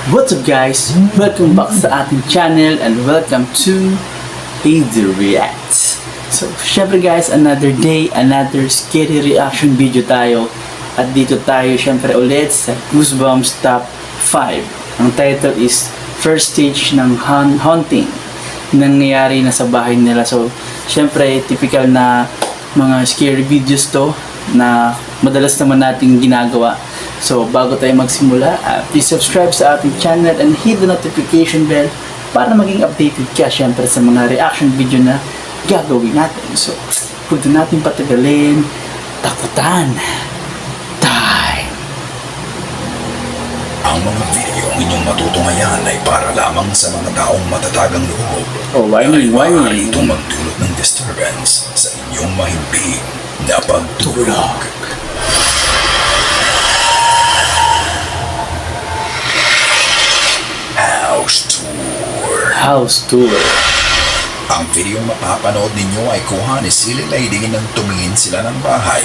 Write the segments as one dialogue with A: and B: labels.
A: What's up guys? Welcome back sa ating channel and welcome to AD Reacts. So, syempre guys, another day, another scary reaction video tayo. At dito tayo syempre ulit sa Goosebumps Top 5. Ang title is First Stage ng Haunting. Nangyayari na sa bahay nila. So, syempre, typical na mga scary videos to na madalas naman nating ginagawa. So, bago tayo magsimula, please subscribe sa ating channel and hit the notification bell para maging updated ka syempre sa mga reaction video na gagawin natin. So, huwag na natin patagalin. Takutan. Time.
B: Ang mga video ang inyong matutunghayan ay para lamang sa mga taong matatagang loob.
A: Oh, warning, warning.
B: Maaari itong magdulot ng disturbance sa inyong mahimbing na pagtulog. House Tour.
A: House tour.
B: Ang video mapapanood ninyo ay kuha ni Silly Lady nang tumingin sila ng bahay.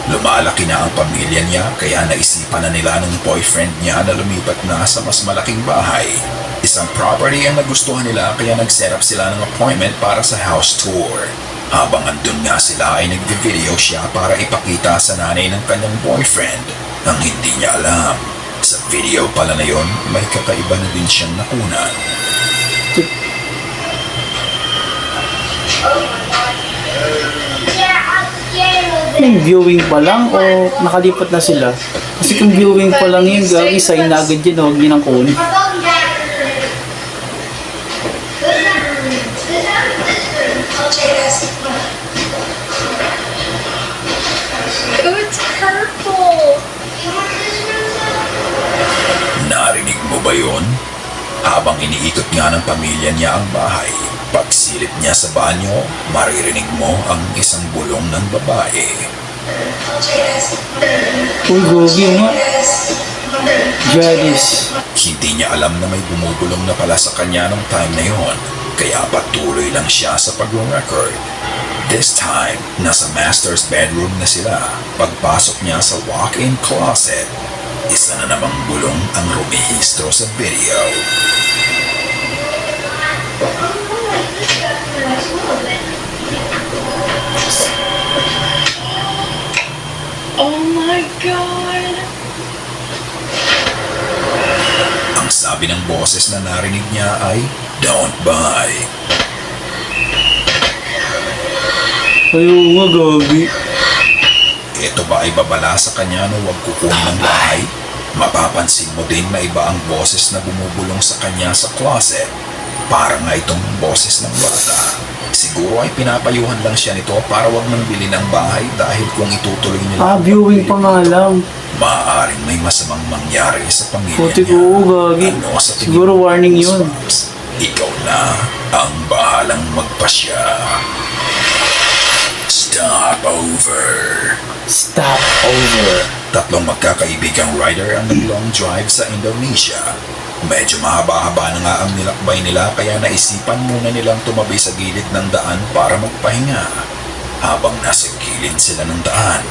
B: Lumalaki na ang pamilya niya kaya naisipan na nila ng boyfriend niya na lumipat na sa mas malaking bahay. Isang property ang nagustuhan nila kaya nag-set up sila ng appointment para sa house tour. Habang andun nga sila ay nagvi-video siya para ipakita sa nanay ng kanyang boyfriend ang hindi niya alam. Sa video pala na yon, may kakaiba na din siyang nakunan.
A: Yung viewing pa lang o nakalipat na sila? Kasi kung viewing pa lang yun, gagi, sign na agad yun, huwag yun ang kunin.
C: Oh, it's purple.
B: Narinig mo ba yon? Habang iniikot nga ng pamilya niya ang bahay, pagsilip niya sa banyo, maririnig mo ang isang bulong ng babae.
A: Uy, gagi nga. Jadis.
B: Hindi niya alam na may bumubulong na pala sa kanya nung time na yon, kaya patuloy lang siya sa pag-record. This time, nasa master's bedroom na sila. Pagpasok niya sa walk-in closet, isa na namang bulong ang rumihistro sa video.
C: Oh my God.
B: Ang sabi ng boses na narinig niya ay, "Don't buy."
A: Ayaw nga, gagi.
B: Ito ba ay babala sa kanya na huwag kukunin ng bahay? Mapapansin mo din na iba ang boses na bumubulong sa kanya sa closet. Para nga itong boses ng bata. Siguro ay pinapayuhan lang siya nito para wag nang bilhin ng bahay dahil kung itutuloy nila
A: Viewing pa nga lang.
B: maaaring may masamang mangyari sa pamilya
A: Puti
B: niya.
A: ko, gagi.
B: Ano sa tingin
A: Siguro
B: mo,
A: warning yun.
B: Goosebumps? Ikaw na ang bahalang magpasya. Stop over.
A: Stop over.
B: Tatlong magkakaibigang rider ang nag-long drive sa Indonesia. Medyo mahaba-haba na nga ang nilakbay nila kaya naisipan muna nilang tumabi sa gilid ng daan para magpahinga. Habang nasa gilid sila ng daan,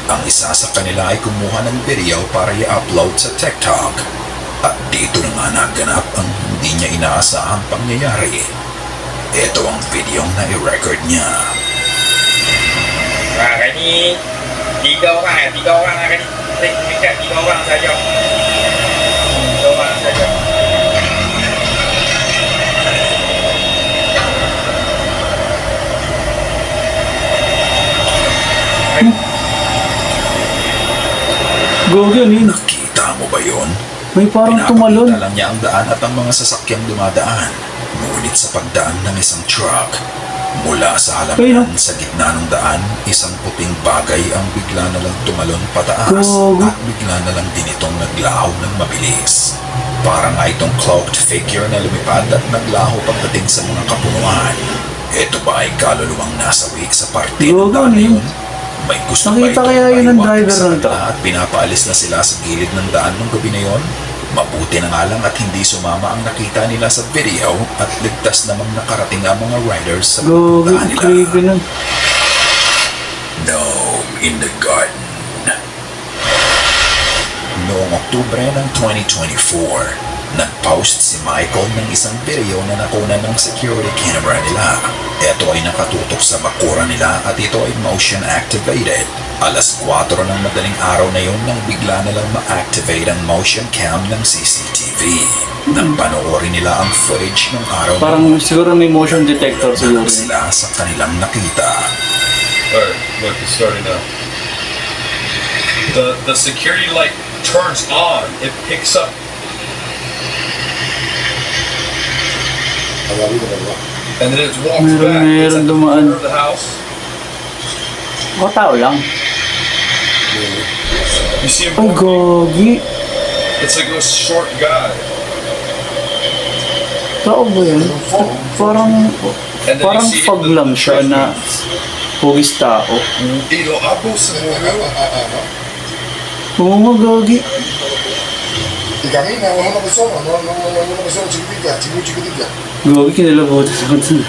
B: ang isa sa kanila ay kumuha ng video para i-upload sa TikTok. At dito na nga naganap ang hindi niya inaasahang pangyayari. Ito ang video na i-record niya.
D: Và cái ni tiga orang akan dekat 3 orang saja. 3 orang saja.
A: Gagi, ano yun?
B: Nakita mo ba yon?
A: May parang tumalon.
B: Pinapakita lang niya ang daan at ang mga sasakyang dumadaan. Ngunit sa pagdaan ng isang truck, mula sa halaman sa gitna ng daan, isang puting bagay ang bigla na lang tumalon pataas
A: Gogo.
B: at bigla na lang din itong naglaho ng mabilis. Parang nga itong cloaked figure na lumipad at naglaho pagdating sa mga kapunuan. Ito ba ay kaluluwang nasawi sa parte ng
A: Gogo,
B: daan
A: ano yun?
B: yun? May gusto ba
A: Nakita
B: itong
A: kaya yun ng
B: maiwan
A: driver
B: sa
A: ng truck?
B: kanila at pinapaalis na sila sa gilid ng daan ng gabi na yon? Mabuti na nga lang at hindi sumama ang nakita nila sa video at ligtas namang nakarating ang mga riders sa
A: Gagi,
B: pupuntahan nila.
A: creepy nun.
B: Gnome in the Garden. Noong Oktubre ng 2024, Nag-post si Michael ng isang video na nakunan ng security camera nila. Ito ay nakatutok sa bakuran nila at ito ay motion activated. Alas 4 ng madaling araw na yun nang bigla na lang ma-activate ang motion cam ng CCTV. Nang panoorin nila ang footage ng araw na
A: Parang siguro may motion detector siguro.
B: yun, sila sa kanilang nakita.
E: Alright, look, it's starting now. The security light turns on. It picks up. And then it walks back. It's at the
A: dumaan.
E: corner of the house.
A: Baka tao lang.
E: You see him
A: Ay,
E: walking?
A: gogi.
E: It's like a short guy.
A: Tao ba yun? Parang,
E: And then
A: parang
E: you see
A: fog lang siya na hugis tao. Oo nga, gogi.
F: Y camina, es una persona, no una persona chiquitica.
A: Gogi, kinalabutan ko dun.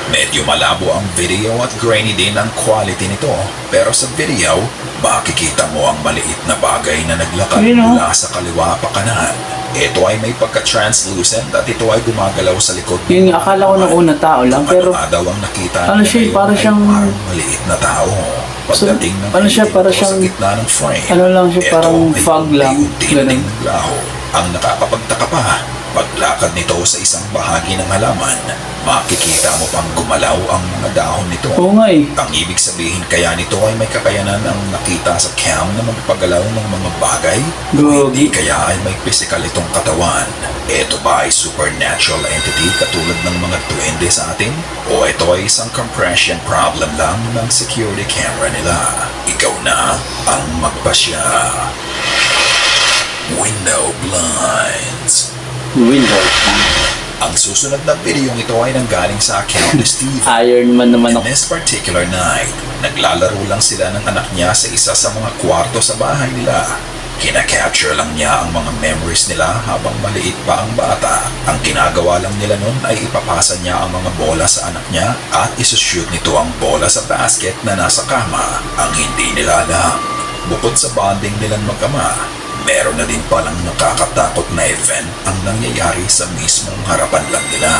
B: Medyo malabo ang video at grainy din ang quality nito. Pero sa video, makikita mo ang maliit na bagay na naglakad
A: Ayun, oh.
B: mula sa kaliwa pa kanan. Ito ay may pagka-translucent at ito ay gumagalaw sa likod.
A: Yun nga, akala ko nung una tao lang, pero
B: Ano daw ang nakita
A: ano
B: nila
A: siya,
B: ngayon
A: parang
B: ay
A: siyang-
B: parang maliit na tao. Pagdating ng
A: ano siya,
B: painting
A: parang
B: ko
A: siyang-
B: sa gitna ng frame,
A: ano lang siya,
B: ito
A: parang
B: ay
A: fog lang,
B: unti-unti
A: ganun.
B: ding naglaho. Ang nakakapagtaka pa, paglakad nito sa isang bahagi ng halaman, makikita mo pang gumalaw ang mga dahon nito.
A: oo nga eh.
B: Ang ibig sabihin kaya nito ay may kakayanan ang nakita sa cam na magpagalaw ng mga bagay? O hindi
A: Gogi.
B: kaya ay may physical itong katawan? Ito ba ay supernatural entity katulad ng mga duwende sa atin? O ito ay isang compression problem lang ng security camera nila? Ikaw na ang magpasya. Window blinds.
A: Window.
B: Ang susunod na video ito ay nanggaling sa account ni Steve.
A: Iron Man naman
B: On
A: ako.
B: this particular night, naglalaro lang sila ng anak niya sa isa sa mga kwarto sa bahay nila. Kina-capture lang niya ang mga memories nila habang maliit pa ang bata. Ang ginagawa lang nila nun ay ipapasa niya ang mga bola sa anak niya at isushoot nito ang bola sa basket na nasa kama. Ang hindi nila alam, bukod sa bonding nilang mag-ama, meron na din palang nakakatakot na event ang nangyayari sa mismong harapan lang nila.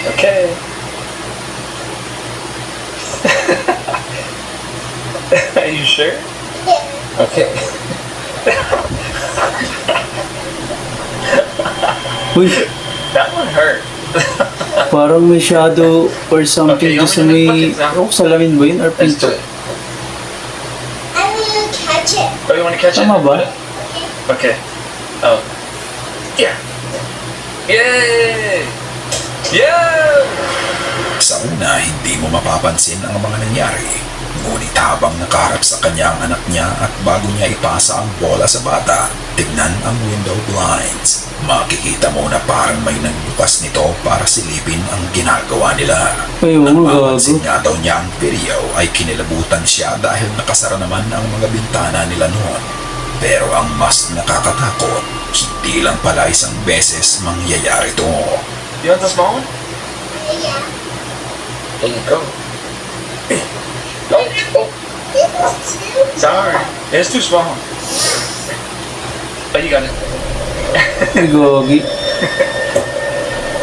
D: Okay. Are you sure? Okay.
A: Uy,
D: That one hurt.
A: parang may shadow or something
D: Okay,
A: doon sa
D: I'm gonna
A: may...
D: put it down.
A: Oh, salamin ba yun? Or
D: Let's
A: pinto?
D: do it.
C: I'm gonna catch it.
D: Oh, you want to catch
A: Tama
D: it?
A: ba?
D: Okay. Oh. Yeah. Yay! Yeah!
B: Sa una, hindi mo mapapansin ang mga nangyari. Ngunit habang nakaharap sa kanya ang anak niya at bago niya ipasa ang bola sa bata, tignan ang window blinds. Makikita mo na parang may nagbukas nito para silipin ang ginagawa nila.
A: Ay, oo,
B: Nang
A: gago.
B: mapansin nga daw niya ang video ay kinilabutan siya dahil nakasara naman ang mga bintana nila noon. Pero ang mas nakakatakot, hindi lang pala isang beses mangyayari to.
D: You want the small one?
C: Yeah.
D: There you go. Oh, oh, sorry. It's too small. But you got it.
A: Ay, gogi.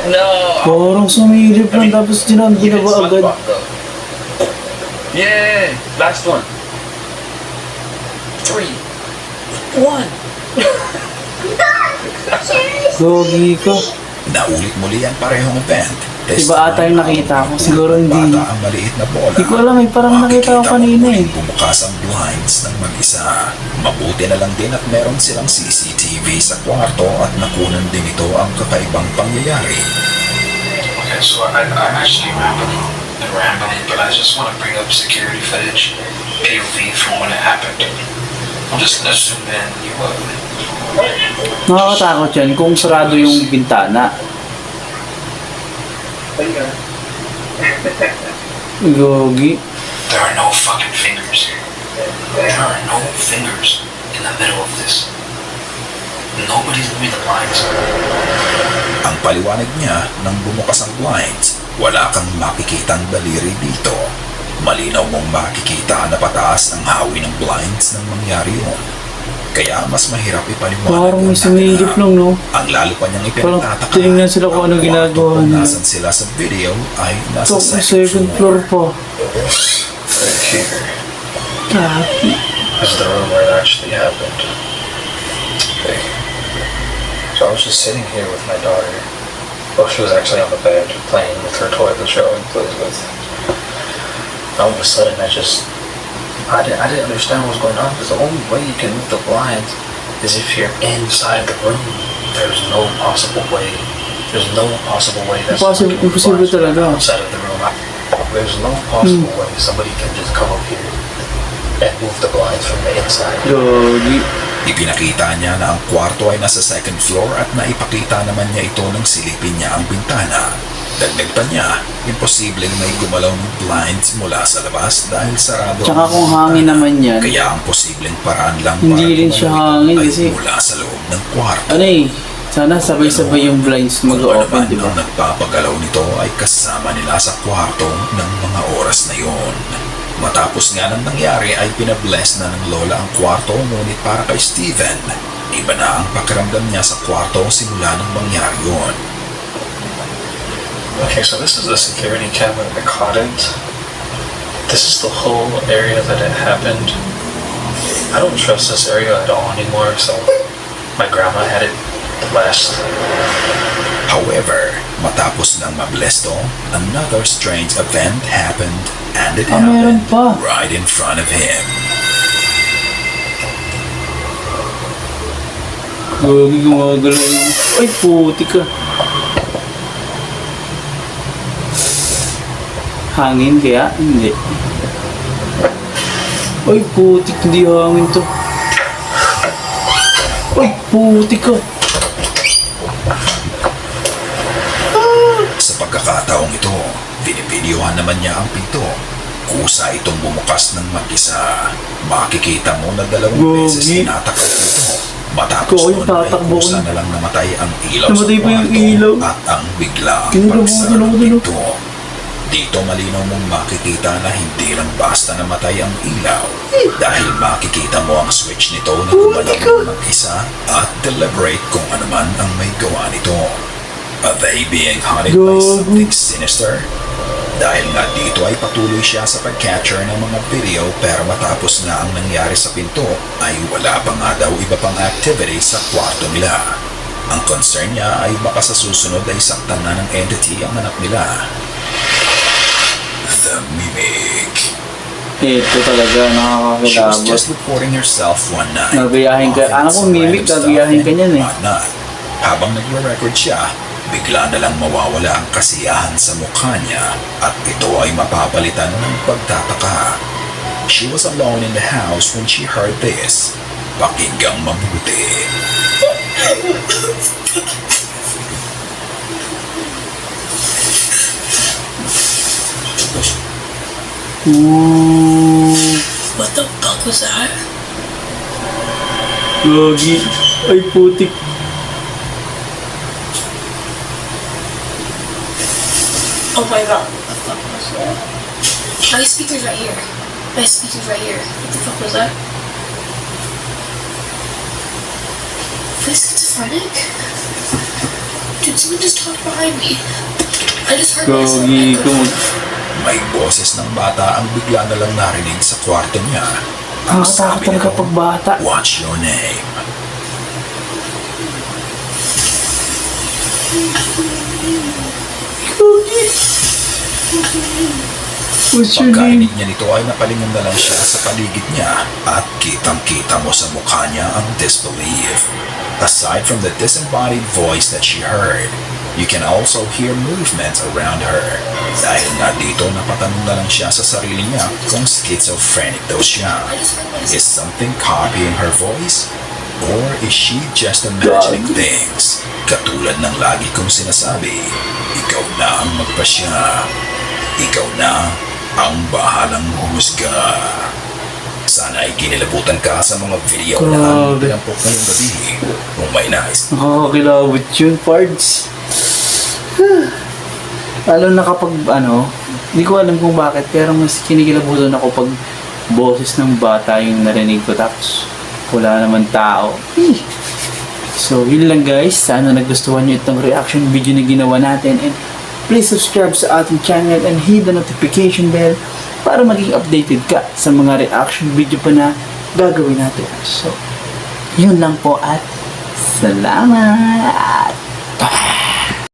D: No.
A: Parang sumilip lang tapos
D: You did
A: ginaba agad.
D: SpongeBob, though. Yeah, last one. 3, 1.
A: Gogi ka.
B: Naulit muli ang parehong event.
A: Iba ata yung nakita ko. Siguro hindi.
B: Bata ang maliit na bola.
A: Hindi ko alam eh. Parang nakita ko
B: Makikita mo
A: kanina eh.
B: muling bumukas ang blinds ng mag-isa. Mabuti na lang din at meron silang CCTV sa kwarto at nakunan din ito ang kakaibang pangyayari.
G: Okay, so I'm actually rambling, but I just want to bring up security footage, POV from when it happened. I'm just gonna zoom in.
A: Nakakatakot yan kung sarado yung bintana.
D: What you got?
A: Gogi.
G: There are no fucking fingers. There are no fingers in the middle of this. Nobody's moving the lines.
B: Ang paliwanag niya nang bumukas ang blinds, wala kang makikitang daliri dito. Malinaw mong makikita na pataas ang hawi ng blinds nang mangyari yun. Kaya mas mahirap ipaliwanag
A: Parang may
B: ang
A: sumilip
B: naganap.
A: lang, no?
B: Ang lalo pa niyang
A: Parang
B: ipinagtataka,
A: tinignan sila kung ano
B: ang
A: ginagawa
B: kwarto kung
A: nila.
B: nasan sila sa video ay nasa
A: Ito, second floor pa.
G: Right here
A: Grabe.
G: is the room where it actually happened. Okay. So I was just sitting here with my daughter. Well, she was actually on the bed playing with her toy that she always plays with. All of a sudden, I didn't understand what was going on, because the only way you can move the blinds is if you're inside the room. There's no possible way. There's no possible way that
A: Impossible-
G: somebody can move the
A: impossible
G: blinds from
A: talaga.
G: outside of the room. There's no possible way somebody can just come up here and move the blinds from the inside.
A: Gagi.
B: Ipinakita niya na ang kwarto ay nasa second floor at naipakita naman niya ito nang silipin niya ang bintana. Dagdag pa niya, imposibleng may gumalaw ng blinds mula sa labas dahil sarado
A: Tsaka
B: ang
A: kung hangin
B: bintana.
A: naman yan,
B: Kaya ang posibleng paraan lang
A: Hindi
B: para
A: rin siya
B: gumalaw ito
A: hangin
B: ay
A: kasi-
B: mula sa loob ng kwarto.
A: ano eh, sana sabay-sabay yung blinds
B: Kung ano
A: mag-open,
B: man
A: di ba?
B: ang nagpapagalaw nito ay kasama nila sa kwarto ng mga oras na yon. Matapos nga nang nangyari ay pinabless na ng lola ang kwarto, ngunit para kay Steven, iba na ang pakiramdam niya sa kwarto simula nang mangyari yon.
G: Okay, so this is the security camera that caught it. This is the whole area that it happened. I don't trust this area at all anymore, so my grandma had it last.
B: However, matapos nang mabless to, another strange event happened, and it
A: meron
B: happened
A: pa.
B: right in front of him.
A: Gagi, gumagalaw yung... Ay, puti ka. Hangin kaya? Hindi. Ay, putik, hindi hangin to. Ay, putik ka.
B: Sa pagkakataong ito, binibidyohan naman niya ang pinto. Kusa itong bumukas ng mag-isa. Makikita mo na dalawang beses
A: Gogi.
B: tinatakot ito. Matapos
A: Gogi,
B: nun ay
A: tatakbo
B: kusa
A: ko.
B: na lang namatay ang ilaw
A: Namatay pa yung
B: kwarto
A: ilaw.
B: at ang biglaang
A: Kinulong mo,
B: pagsara
A: kinulong
B: ng
A: mo.
B: pinto. Dito malinaw mong makikita na hindi lang basta namatay ang ilaw dahil makikita mo ang switch nito na gumalaw ng mag-isa at deliberate kung ano man ang may gawa nito. Are they being haunted by
A: Gogi.
B: something sinister? Dahil nga dito ay patuloy siya sa pag-capture ng mga video, pero matapos na ang nangyari sa pinto ay wala pa nga daw iba pang activity sa kwarto nila. Ang concern niya ay baka sa susunod ay saktan na ng entity ang anak nila. The Mimic.
A: Ito talaga,
B: She was
A: nakakakilabot.
B: just recording herself one night.
A: Nagayahin ka.
B: Often
A: Ano kung
B: some
A: mimic,
B: random stuff
A: gagayahin ka
B: and
A: niyan eh.
B: whatnot. Habang nagre-record siya, bigla na lang mawawala ang kasiyahan sa mukha niya at ito ay mapapalitan ng pagtataka. She was alone in the house when she heard this. Pakinggang mabuti.
A: Ooh,
H: What the fuck was that?
A: gagi. Ay, putik.
H: Oh my god, what the fuck was that? My speaker's right here. My speaker's right here. What the fuck was that? Was I schizophrenic? Dude, someone just talked behind me. I just heard myself
A: Gagi,
H: echo.
B: May boses ng bata ang bigla na lang narinig sa kwarto niya. Ang
A: Nakakatakot
B: sabi
A: talaga
B: nito,
A: pag bata.
B: "What's your name?"
A: What's your name?
B: Pagkarinig niya nito ay napalingon na lang siya sa paligid niya at kitang-kita mo sa mukha niya ang disbelief. Aside from the disembodied voice that she heard, you can also hear movements around her. Dahil nga dito napatanong na lang siya sa sarili niya kung schizophrenic daw siya.
H: I just heard myself.
B: Is something copying her voice? Or is she just imagining things? Katulad ng lagi kong sinasabi, ikaw na ang magpasya. Ikaw na ang bahalang humusga. Sana ay kinilabutan ka sa mga video na
A: Grabe.
B: aming pinampok ngayong gabi. Kung may nais
A: Nakakakilabot yun, parts. Lalo na kapag hindi ko alam kung bakit, pero mas kinikilabutan ako pag boses ng bata yung narinig ko. Tapos, Wala naman tao. So, yun lang guys. Sana nagustuhan nyo itong reaction video na ginawa natin. And please subscribe sa ating channel and hit the notification bell para maging updated ka sa mga reaction video pa na gagawin natin. So, yun lang po at salamat! Bye!